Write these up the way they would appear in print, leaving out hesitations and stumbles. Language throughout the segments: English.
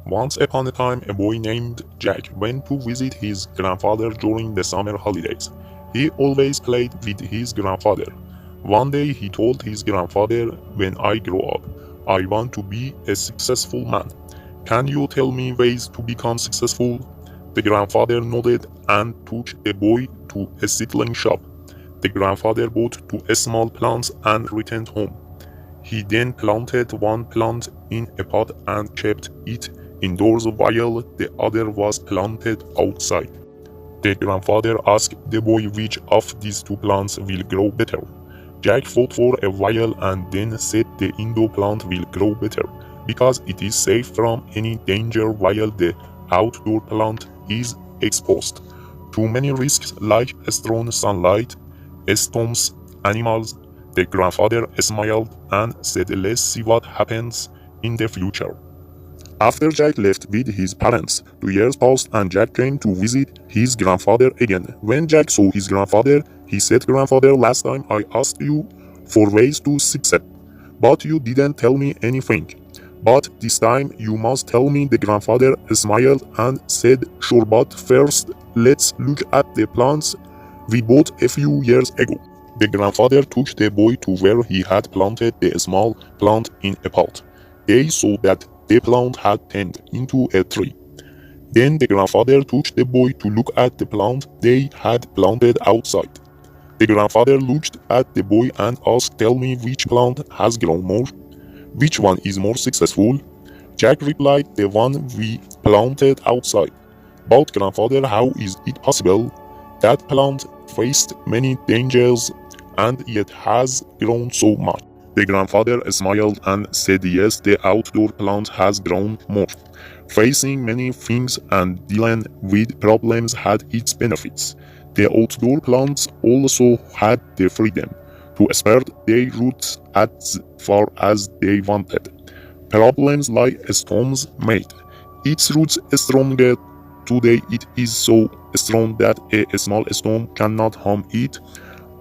Once upon a time, a boy named Jack went to visit his grandfather during the summer holidays. He always played with his grandfather. One day he told his grandfather, "When I grow up, I want to be a successful man. Can you tell me ways to become successful?" The grandfather nodded and took the boy to a seedling shop. The grandfather bought two small plants and returned home. He then planted one plant in a pot and kept it indoors while the other was planted outside. The grandfather asked the boy which of these two plants will grow better. Jack thought for a while and then said the indoor plant will grow better because it is safe from any danger while the outdoor plant is exposed to many risks like strong sunlight, storms, animals. The grandfather smiled and said, "Let's see what happens in the future." After Jack left with his parents, 2 years passed and Jack came to visit his grandfather again. When Jack saw his grandfather, he said, "Grandfather, last time I asked you for ways to succeed, but you didn't tell me anything. But this time you must tell me." The grandfather smiled and said, "Sure, but first let's look at the plants we bought a few years ago." The grandfather took the boy to where he had planted the small plant in a pot. They saw that the plant had turned into a tree. Then the grandfather took the boy to look at the plant they had planted outside. The grandfather looked at the boy and asked, "Tell me which plant has grown more? Which one is more successful?" Jack replied, "The one we planted outside." "But grandfather, how is it possible? That plant faced many dangers and yet has grown so much." The grandfather smiled and said, "Yes, the outdoor plant has grown more. Facing many things and dealing with problems had its benefits. The outdoor plants also had the freedom to spread their roots as far as they wanted. Problems like storms made its roots stronger. Today it is so strong that a small storm cannot harm it.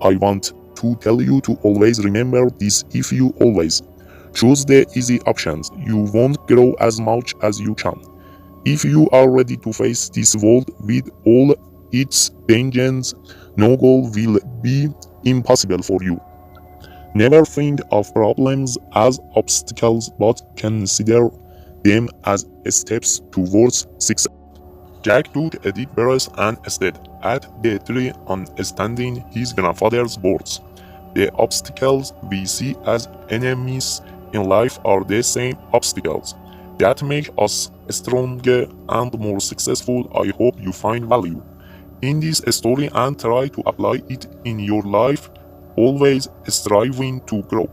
I want to tell you to always remember this: if you always choose the easy options, you won't grow as much as you can. If you are ready to face this world with all its dangers, no goal will be impossible for you. Never think of problems as obstacles, but consider them as steps towards success." Jack took a deep breath and stared at the tree, understanding his grandfather's words. The obstacles we see as enemies in life are the same obstacles that make us stronger and more successful. I hope you find value in this story and try to apply it in your life, always striving to grow.